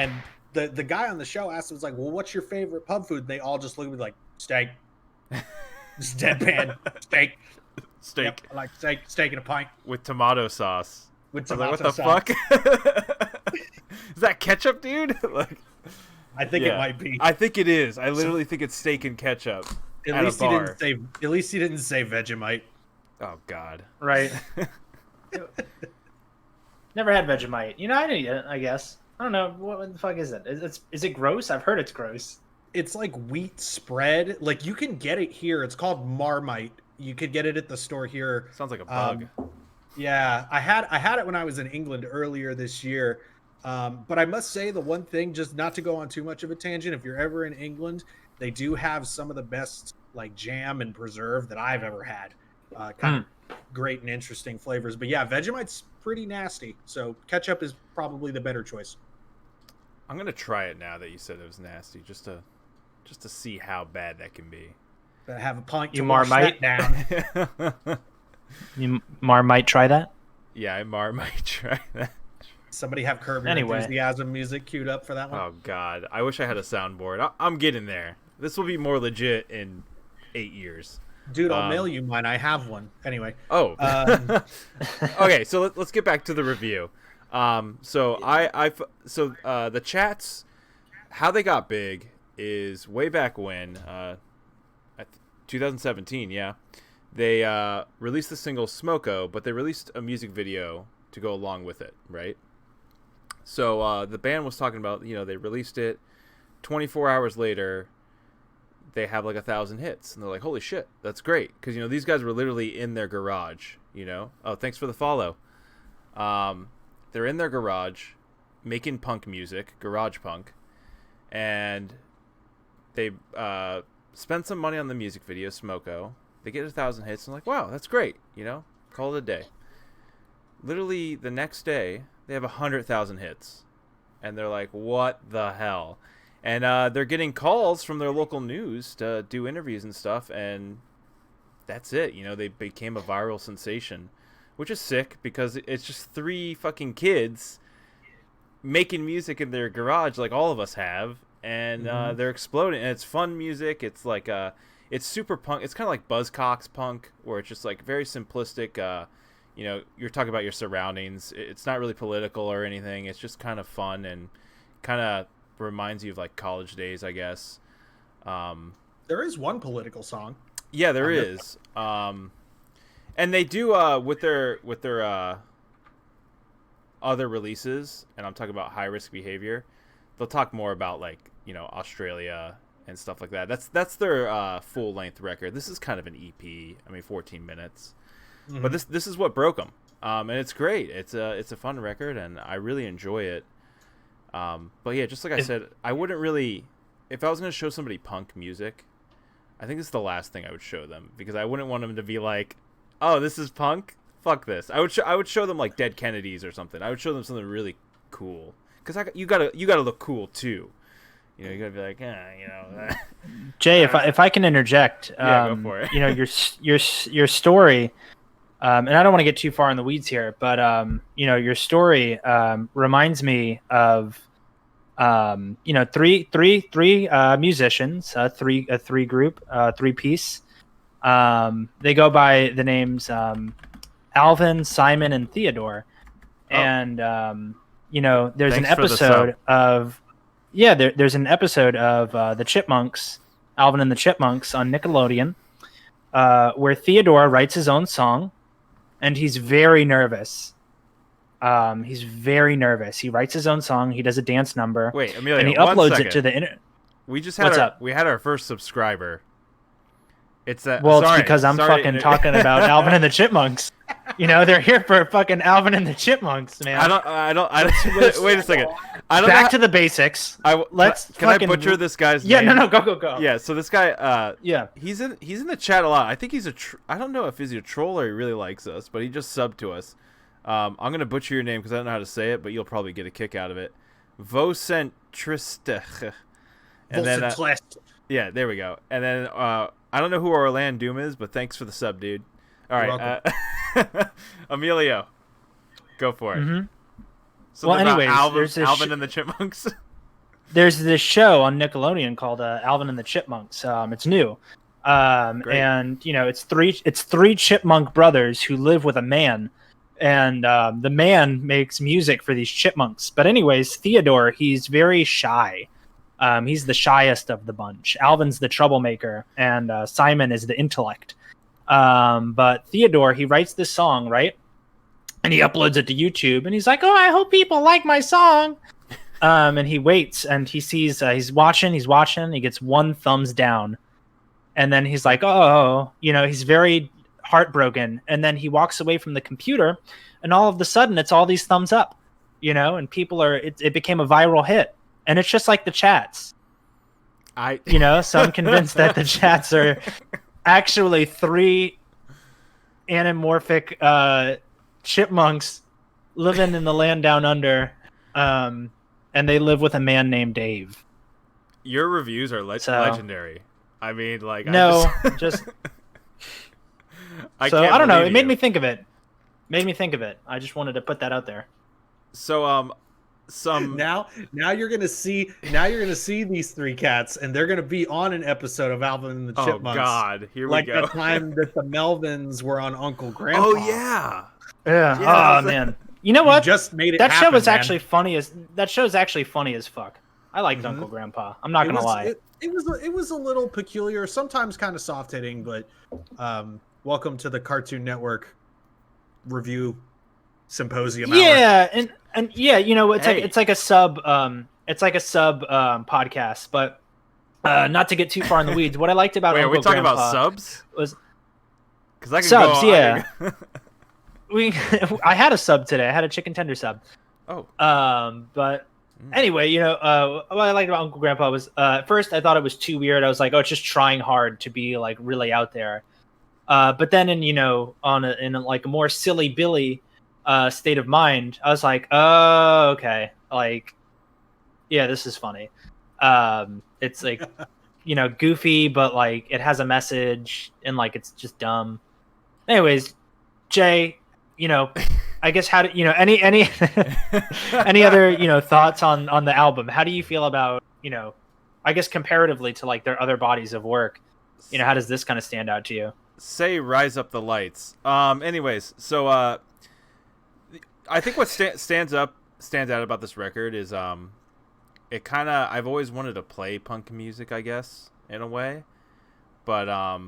And the guy on the show asked, was like, well, what's your favorite pub food? And they all just look at me like, steak. Just deadpan. Steak. Steak. Yep, I like steak and a pint. With tomato sauce. With tomato sauce. What the fuck? Is that ketchup, dude? Like, I think it might be. I think it is. I literally think it's steak and ketchup. At least he didn't say Vegemite. Oh God. Right. Never had Vegemite. You know, I need it, I guess. I don't know. What the fuck is it? Is it gross? I've heard it's gross. It's like wheat spread. Like, you can get it here. It's called Marmite. You could get it at the store here. Sounds like a bug. Yeah, I had it when I was in England earlier this year. But I must say, the one thing, just not to go on too much of a tangent, if you're ever in England, they do have some of the best like jam and preserve that I've ever had. Kind of great and interesting flavors. But yeah, Vegemite's pretty nasty. So ketchup is probably the better choice. I'm gonna try it now that you said it was nasty, just to see how bad that can be. But have a pint. You Marmite down. You Marmite try that? Yeah, I might try that. Somebody have Curb Your Enthusiasm music queued up for that one. Oh God, I wish I had a soundboard. I'm getting there. This will be more legit in 8 year. Dude, I'll mail you mine. I have one. Anyway. Oh. Okay, so let's get back to the review. So the chats, how they got big is way back when, 2017. Yeah, they released the single Smoko, but they released a music video to go along with it, right? So the band was talking about, they released it 24 hours later. They have like 1,000 hits, and they're like, holy shit, that's great. Because, these guys were literally in their garage, Oh, thanks for the follow. They're in their garage making punk music, garage punk, and they spend some money on the music video, Smoko. They get 1,000 hits, and like, wow, that's great, call it a day. Literally the next day, they have 100,000 hits, and they're like, what the hell? And they're getting calls from their local news to do interviews and stuff, and that's it. They became a viral sensation, which is sick because it's just 3 fucking kids making music in their garage like all of us have, and they're exploding. And it's fun music. It's like it's super punk. It's kind of like Buzzcocks punk, where it's just like very simplistic. You're talking about your surroundings. It's not really political or anything. It's just kind of fun and kind of reminds you of like college days, I guess. There is one political song. Yeah, there is. And they do with their other releases, and I'm talking about High Risk Behavior. They'll talk more about like Australia and stuff like that. That's their full length record. This is kind of an EP. 14 minutes. Mm-hmm. But this is what broke them. And it's great. It's a fun record, and I really enjoy it. But yeah, just like I said, I wouldn't really, if I was going to show somebody punk music, I think it's the last thing I would show them, because I wouldn't want them to be like, oh, this is punk? Fuck this. I would show them like Dead Kennedys or something. I would show them something really cool, because you gotta look cool too. You gotta be like, Jay, if I can interject, yeah, go for it. your story, and I don't want to get too far in the weeds here, but your story reminds me of three musicians, three group, 3-piece. They go by the names Alvin, Simon, and Theodore. Oh. And there's an episode of there's an episode of the Chipmunks, Alvin and the Chipmunks on Nickelodeon, where Theodore writes his own song. And he's very nervous. He writes his own song. He does a dance number. Wait, Amelia, and he uploads it to the internet. We just had we had our first subscriber. It's that. It's because I'm fucking talking about Alvin and the Chipmunks. They're here for fucking Alvin and the Chipmunks, man. I don't. Wait a second. Back to the basics. Can I butcher this guy's name? Yeah, no, go. Yeah, so this guy, yeah, he's in the chat a lot. I think he's I don't know if he's a troll or he really likes us, but he just subbed to us. I'm gonna butcher your name because I don't know how to say it, but you'll probably get a kick out of it. Vocentristech. And then, yeah, there we go. And then I don't know who Orlando Doom is, but thanks for the sub, dude. All right, Emilio, go for it. Mm-hmm. So anyways, Alvin and the Chipmunks. there's this show on Nickelodeon called Alvin and the Chipmunks. It's new, Great. and it's three chipmunk brothers who live with a man, and the man makes music for these chipmunks. But anyways, Theodore, he's very shy. He's the shyest of the bunch. Alvin's the troublemaker, and Simon is the intellect. But Theodore, he writes this song, right? And he uploads it to YouTube, and he's like, "Oh, I hope people like my song." And he waits, and he sees he's watching. He gets one thumbs down, and then he's like, "Oh," he's very heartbroken. And then he walks away from the computer, and all of a sudden, it's all these thumbs up, and people are. It became a viral hit, and it's just like the chats. So I'm convinced that the chats are actually three anamorphic chipmunks living in the land down under, and they live with a man named Dave. Your reviews are legendary. I mean, like, no, I don't know. It made you. me think of it. I just wanted to put that out there. So now you're gonna see these three cats, and they're gonna be on an episode of Alvin and the Chipmunks. Oh God, here we like go. the time that the Melvins were on Uncle Grandpa. Oh yeah. Oh man. You know what? You just made it that happen, show was man. actually funny as that show's actually funny as fuck. I liked Uncle Grandpa. I'm not gonna lie. It was a little peculiar, sometimes kind of soft hitting, but welcome to the Cartoon Network review symposium. Yeah, and yeah, Hey. it's like a sub podcast, but not to get too far in the weeds. What I liked about Wait, Uncle are we talking Grandpa about subs? was Because I can subs. go. Yeah, I had a sub today. I had a chicken tender sub. Oh. But anyway, what I liked about Uncle Grandpa was at first I thought it was too weird. I was like, oh, it's just trying hard to be like really out there. But then in a more silly Billy state of mind, I was like, oh, okay, like, yeah, this is funny. It's like, goofy, but like it has a message, and like it's just dumb. Anyways, Jay, I guess how do any any other thoughts on the album? How do you feel about I guess comparatively to like their other bodies of work? How does this kind of stand out to you? Say Rise Up the Lights. Anyways, so I think what stands out about this record is it kind of, I've always wanted to play punk music, I guess, in a way, but I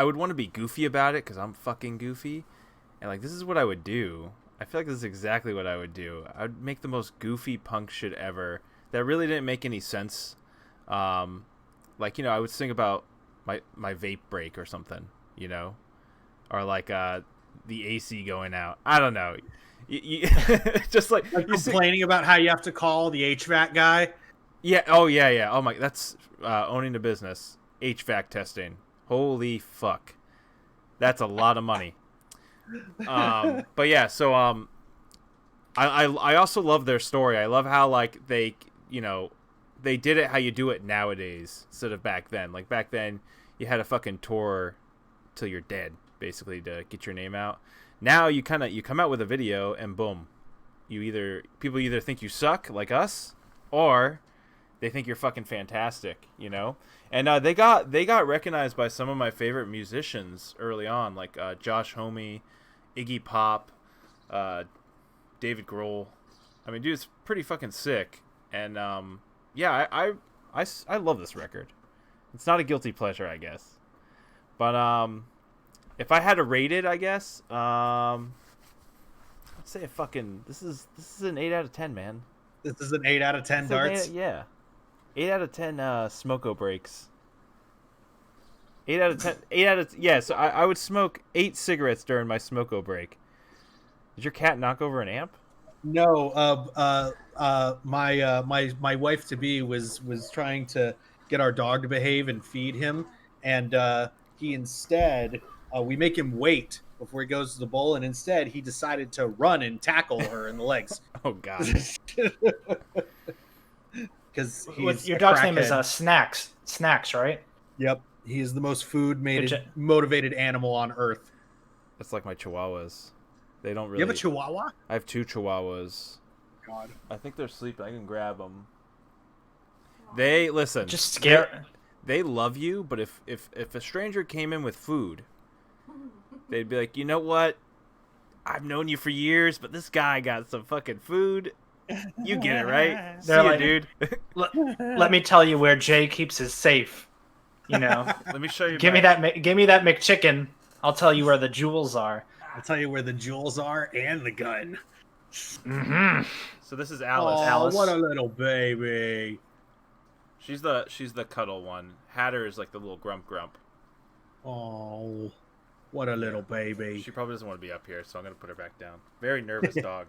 would want to be goofy about it because I'm fucking goofy, and like this is what I would do. I feel like this is exactly what I would do. I would make the most goofy punk shit ever that really didn't make any sense. Like I would sing about my vape break or something, or like the AC going out. I don't know. You just like complaining about how you have to call the HVAC guy. Yeah. Oh yeah. Oh my, that's owning the business. HVAC testing. Holy fuck, that's a lot of money. But yeah, so I also love their story. I love how like they did it how you do it nowadays instead of back then. Like back then, you had a fucking tour till you're dead, basically, to get your name out. Now you come out with a video and boom, people either think you suck like us, or they think you're fucking fantastic, And they got recognized by some of my favorite musicians early on, like Josh Homme, Iggy Pop, David Grohl. I mean, dude, it's pretty fucking sick. And yeah, I love this record. It's not a guilty pleasure, I guess. But if I had to rate it, I guess I'd say this is an 8 out of 10, man. This is an 8 out of 10 darts. 8 out of 10 smoko breaks. 8 out of 10. 8 out of yeah. So I would smoke 8 cigarettes during my smoko break. Did your cat knock over an amp? No. My wife to be was trying to get our dog to behave and feed him, and he instead we make him wait before he goes to the bowl, and instead he decided to run and tackle her in the legs. Oh God. Because your dog's name is Snacks, right? Yep, he is the most motivated animal on earth. That's like my chihuahuas. They don't really. You have a chihuahua? I have 2 chihuahuas. God. I think they're sleeping. I can grab them. They listen. Just scare. They love you, but if a stranger came in with food, they'd be like, you know what? I've known you for years, but this guy got some fucking food. You get it, right? See They're ya, like, dude. Let me tell you where Jay keeps his safe. You know, Let me show you. give me that McChicken. I'll tell you where the jewels are. I'll tell you where the jewels are and the gun. Mm-hmm. So this is Alice. Oh, Alice. what a little baby. She's the cuddle one. Hatter is like the little grump. Oh, what a little baby. She probably doesn't want to be up here, so I'm gonna put her back down. Very nervous dog.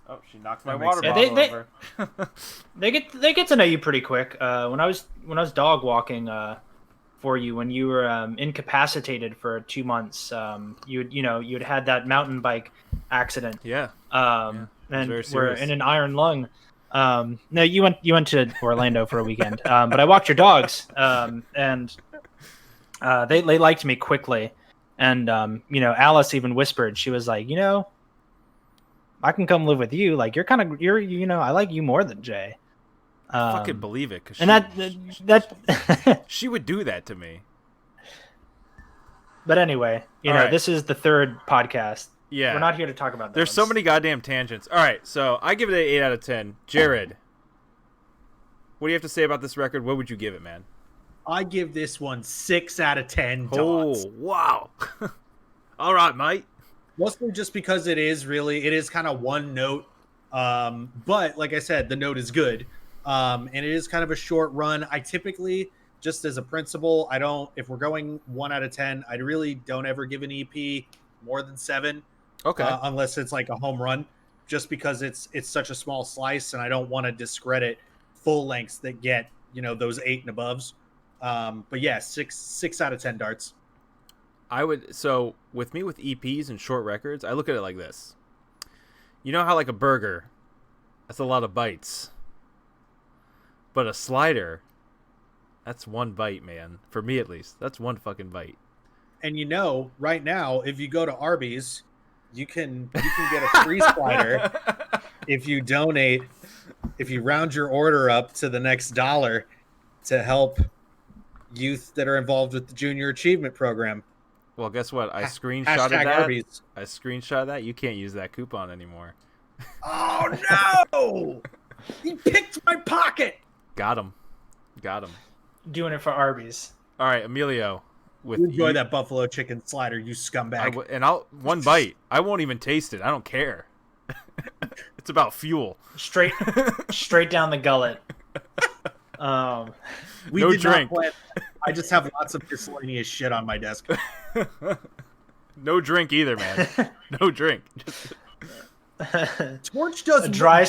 Oh, she knocked my That makes water sense. bottle over. They get to know you pretty quick. When I was dog walking for you when you were incapacitated for 2 months, you'd had that mountain bike accident. Yeah. And very were serious. in an iron lung. No, you went to Orlando for a weekend. But I walked your dogs, and they liked me quickly. And Alice even whispered. She was like, I can come live with you. Like I like you more than Jay. I fucking believe it, And that she would do that to me. But anyway, All right. this is the third podcast. Yeah. We're not here to talk about that. There's so many goddamn tangents. All right, so I give it an 8 out of 10. Jared, what do you have to say about this record? What would you give it, man? I give this one 6 out of 10 dots. Oh, wow. All right, mate. Mostly just because it is kind of one note. But like I said, the note is good. And it is kind of a short run. I typically, just as a principle, if we're going 1 out of 10, I really don't ever give an EP more than 7. Okay. Unless it's like a home run, just because it's such a small slice, and I don't want to discredit full lengths that get those 8 and aboves. But yeah, 6 out of 10 darts. So with me with EPs and short records, I look at it like this. You know how like a burger, that's a lot of bites, but a slider, that's one bite, man. For me at least, that's one fucking bite. And right now, if you go to Arby's, you can get a free slider if you round your order up to the next dollar to help youth that are involved with the Junior Achievement Program. Well, guess what? I screenshotted Hashtag that. Arby's. I screenshotted that. You can't use that coupon anymore. Oh no! He picked my pocket. Got him. Doing it for Arby's. All right, Emilio. You enjoy that buffalo chicken slider, you scumbag. I'll one bite. I won't even taste it. I don't care. It's about fuel. Straight down the gullet. We no did drink. Not plan. I just have lots of miscellaneous shit on my desk. No drink either, man. No drink. Torch does A dry.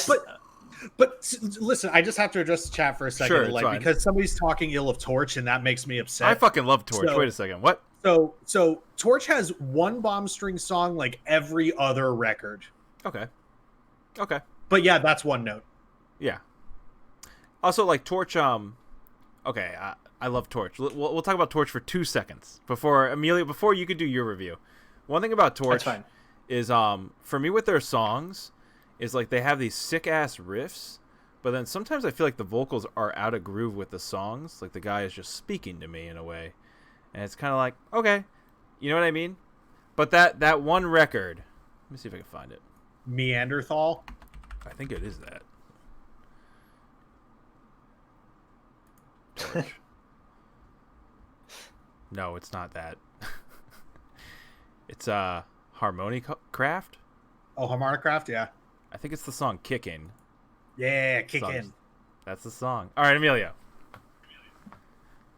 But listen, I just have to address the chat for a second, Sure, it's fine. because somebody's talking ill of Torch, and that makes me upset. I fucking love Torch. So- Wait a second. What? So Torch has one bomb string song like every other record. Okay. But yeah, that's one note. Yeah. Also, like Torch. Okay, I love Torch. We'll talk about Torch for 2 seconds before you could do your review. One thing about Torch That's fine. is for me with their songs is like they have these sick ass riffs, but then sometimes I feel like the vocals are out of groove with the songs. Like the guy is just speaking to me in a way, and it's kind of like, okay, you know what I mean? But that one record, let me see if I can find it. Neanderthal. I think it is that. Torch. No, it's not that. It's Harmonic Craft. Oh, Harmonicraft, yeah. I think it's the song Kickin'. Yeah, kick Song. in. That's the song. All right, Emilio.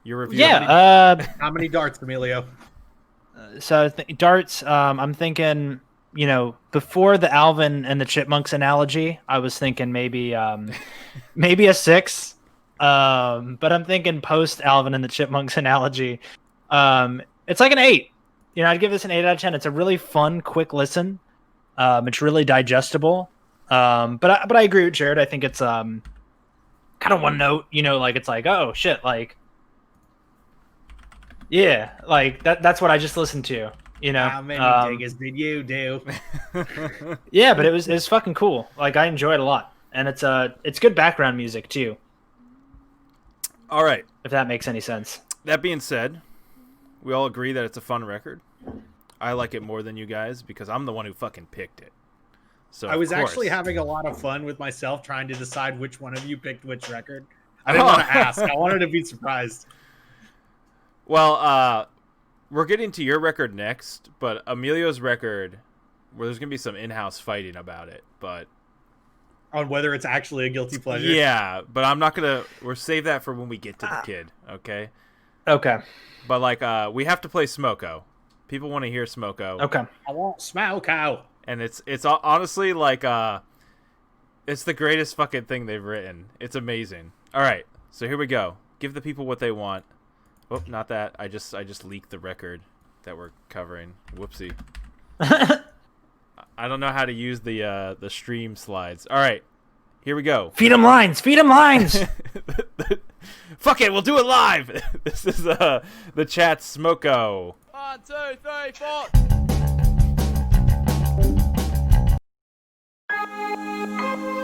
Your review. Yeah. How many darts, Emilio? So darts. I'm thinking. Before the Alvin and the Chipmunks analogy, I was thinking maybe a 6. But I'm thinking post Alvin and the Chipmunks analogy, it's like an 8. I'd give this an 8 out of 10. It's a really fun, quick listen. It's really digestible. But I agree with Jared. I think it's kind of one note. Like it's like, oh shit, like yeah, like that's what I just listened to. You know, How many diggers did you do? yeah, but it was fucking cool. Like I enjoyed it a lot, and it's good background music too. All right. If that makes any sense. That being said, we all agree that it's a fun record. I like it more than you guys because I'm the one who fucking picked it. So I was actually having a lot of fun with myself trying to decide which one of you picked which record. I didn't want to ask. I wanted to be surprised. Well, we're getting to your record next, but Emilio's record, where there's going to be some in-house fighting about it, but... On whether it's actually a guilty pleasure? Yeah, but I'm not going to... We'll save that for when we get to the kid, okay? Okay. But, like, we have to play Smoko. People want to hear Smoko. Okay. I want Smoko. And it's honestly, like, it's the greatest fucking thing they've written. It's amazing. All right, so here we go. Give the people what they want. Oh, not that. I just leaked the record that we're covering. Whoopsie. I don't know how to use the stream slides. All right, here we go. Feed them lines. Feed them lines. Fuck it, we'll do it live. This is the chat Smoko. 1, 2, 3, 4.